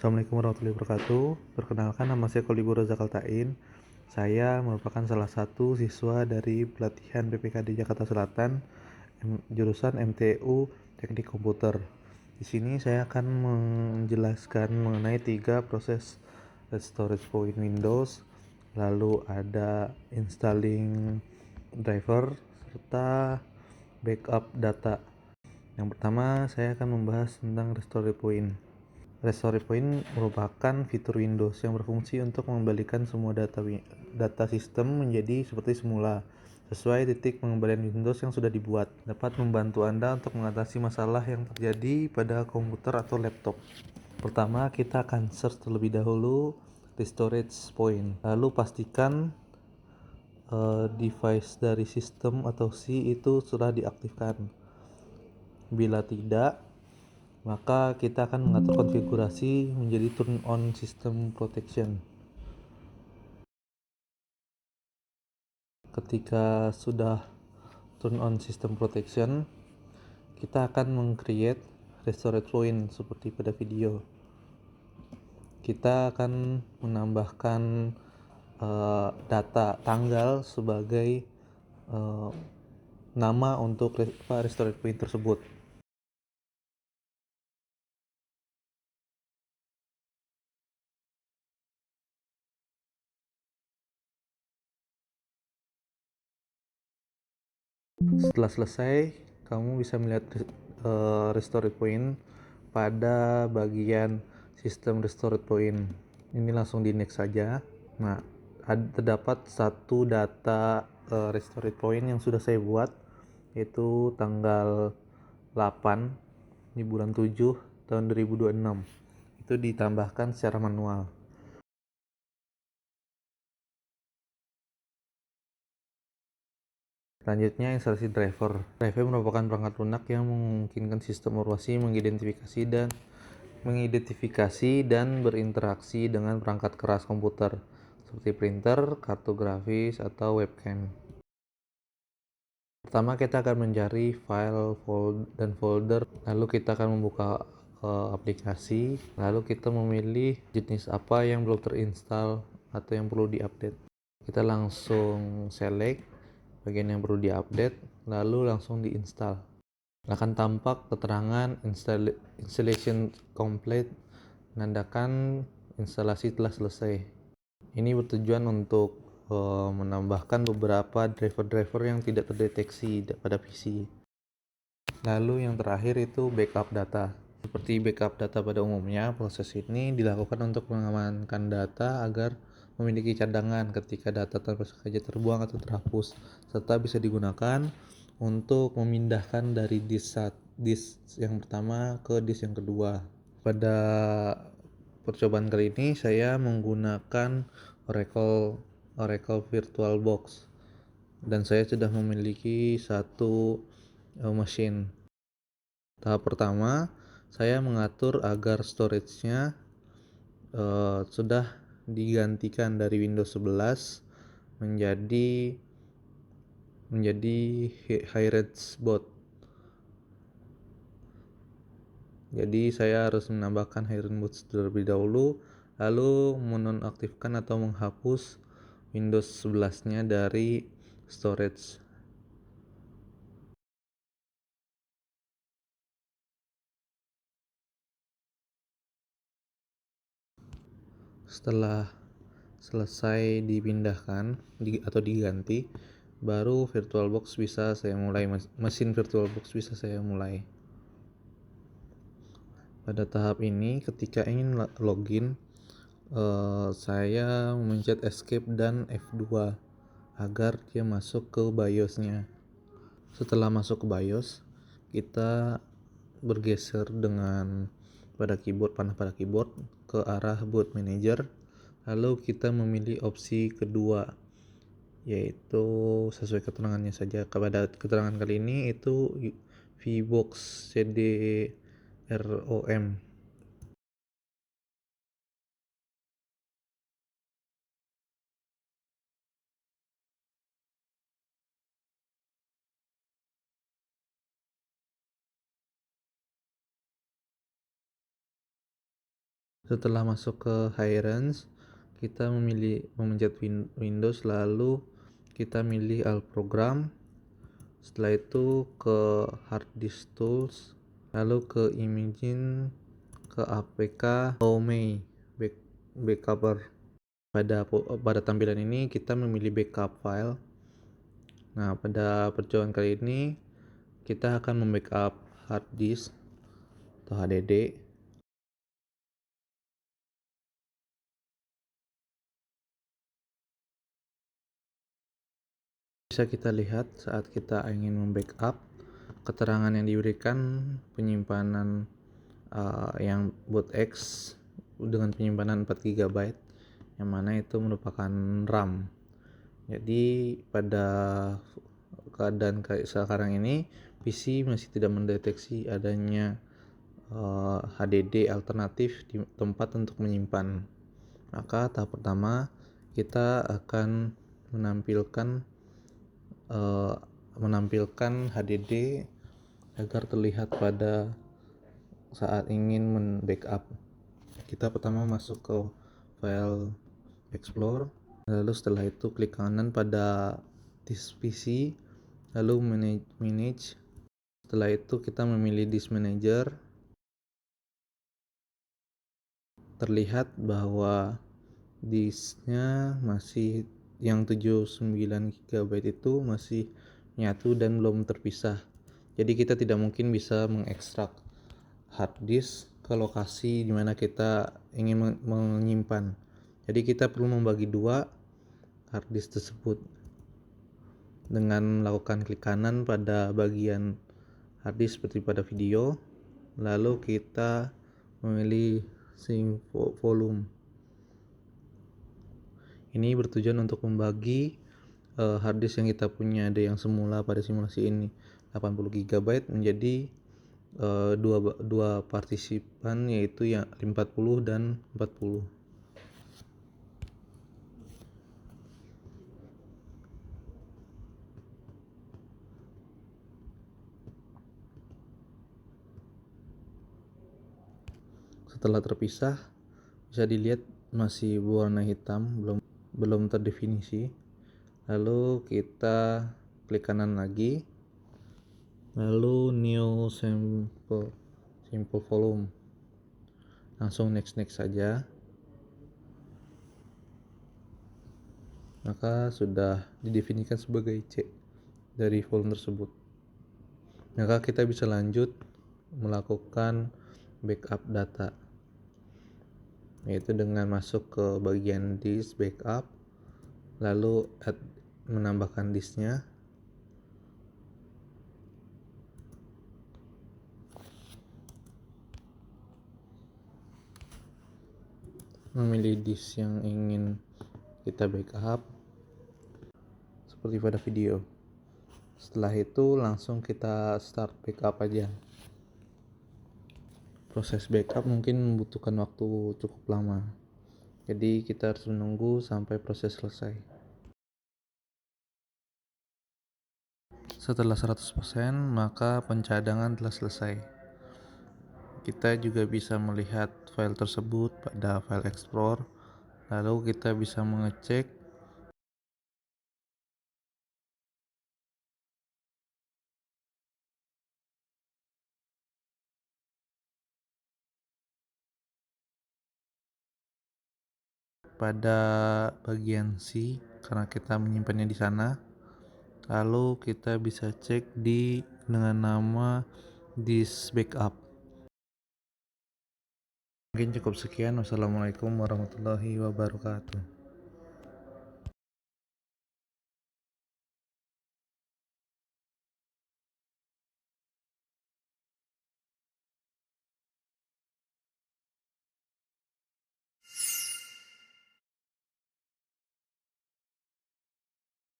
Assalamualaikum warahmatullahi wabarakatuh. Perkenalkan, nama saya Kolibur Razak Altain. Saya merupakan salah satu siswa dari pelatihan PPKD Jakarta Selatan, jurusan MTU Teknik Komputer. Di sini saya akan menjelaskan mengenai 3 proses storage point Windows, lalu ada installing driver, serta backup data. Yang pertama, saya akan membahas tentang restore point. Restore point merupakan fitur Windows yang berfungsi untuk mengembalikan semua data sistem menjadi seperti semula, sesuai titik pengembalian Windows yang sudah dibuat. Dapat membantu Anda untuk mengatasi masalah yang terjadi pada komputer atau laptop. Pertama, kita akan search terlebih dahulu restore point. Lalu pastikan device dari sistem atau C itu sudah diaktifkan. Bila tidak, maka kita akan mengatur konfigurasi menjadi turn on system protection. Ketika sudah turn on system protection, kita akan meng-create restore point seperti pada video. Kita akan menambahkan data tanggal sebagai nama untuk restore point tersebut. Setelah selesai, kamu bisa melihat restore point pada bagian sistem restore point. Ini langsung di next saja. Nah, terdapat satu data restore point yang sudah saya buat, yaitu tanggal 8 di bulan 7 tahun 2026. Itu ditambahkan secara manual. Selanjutnya, instalasi driver. Driver merupakan perangkat lunak yang memungkinkan sistem operasi mengidentifikasi dan berinteraksi dengan perangkat keras komputer seperti printer, kartu grafis, atau webcam. Pertama, kita akan mencari file dan folder, lalu kita akan membuka aplikasi, lalu kita memilih jenis apa yang belum terinstall atau yang perlu diupdate. Kita langsung select bagian yang perlu diupdate, lalu langsung diinstal. Akan tampak keterangan installation complete, menandakan instalasi telah selesai. Ini bertujuan untuk menambahkan beberapa driver-driver yang tidak terdeteksi pada PC. Lalu yang terakhir itu backup data. Seperti backup data pada umumnya, proses ini dilakukan untuk mengamankan data agar memiliki cadangan ketika data saja terbuang atau terhapus, serta bisa digunakan untuk memindahkan dari disk yang pertama ke disk yang kedua. Pada percobaan kali ini saya menggunakan Oracle VirtualBox dan saya sudah memiliki satu mesin. Tahap pertama, saya mengatur agar storage-nya sudah digantikan dari Windows 11 menjadi Hi-Rez boot. Jadi saya harus menambahkan Hi-Rez boot terlebih dahulu, lalu menonaktifkan atau menghapus Windows 11-nya dari storage. Setelah selesai dipindahkan atau diganti, baru VirtualBox bisa saya mulai, mesin VirtualBox bisa saya mulai. Pada tahap ini, ketika ingin login, saya memencet escape dan F2 agar dia masuk ke BIOS-nya. Setelah masuk ke BIOS, kita bergeser dengan panah pada keyboard ke arah boot manager, lalu kita memilih opsi kedua, yaitu sesuai keterangannya saja. Pada keterangan kali ini itu VBox CD-ROM. Setelah masuk ke high range, kita memencet Windows, lalu kita milih all program. Setelah itu ke hard disk tools, lalu ke imaging, ke apk Home Backuper. Pada tampilan ini kita memilih backup file. Nah, pada percobaan kali ini kita akan membackup hard disk atau HDD. Bisa kita lihat saat kita ingin membackup, keterangan yang diberikan penyimpanan yang bootx dengan penyimpanan 4 GB, yang mana itu merupakan RAM. Jadi pada keadaan kayak sekarang ini, PC masih tidak mendeteksi adanya HDD alternatif di tempat untuk menyimpan. Maka tahap pertama kita akan menampilkan HDD agar terlihat pada saat ingin membackup. Kita pertama masuk ke file Explore, lalu setelah itu klik kanan pada disk PC, lalu manage. Setelah itu kita memilih disk manager. Terlihat bahwa disknya masih yang 79 GB itu masih nyatu dan belum terpisah. Jadi kita tidak mungkin bisa mengekstrak hard disk ke lokasi di mana kita ingin menyimpan. Jadi kita perlu membagi dua hard disk tersebut dengan melakukan klik kanan pada bagian hard disk seperti pada video, lalu kita memilih sync volume. Ini bertujuan untuk membagi hard disk yang kita punya, ada yang semula pada simulasi ini 80 GB menjadi dua partisipan, yaitu yang 40 dan 40. Setelah terpisah, bisa dilihat masih berwarna hitam, belum terdefinisi. Lalu kita klik kanan lagi, lalu new simple volume, langsung next saja. Maka sudah didefinisikan sebagai C dari volume tersebut. Maka kita bisa lanjut melakukan backup data, yaitu dengan masuk ke bagian disk backup, lalu menambahkan disknya, memilih disk yang ingin kita backup seperti pada video. Setelah itu langsung kita start backup aja. Proses backup mungkin membutuhkan waktu cukup lama, jadi kita harus menunggu sampai proses selesai. Setelah 100%, maka pencadangan telah selesai. Kita juga bisa melihat file tersebut pada file Explore, lalu kita bisa mengecek pada bagian C karena kita menyimpannya di sana. Lalu kita bisa cek dengan nama disk backup. Mungkin cukup sekian. Wassalamualaikum warahmatullahi wabarakatuh.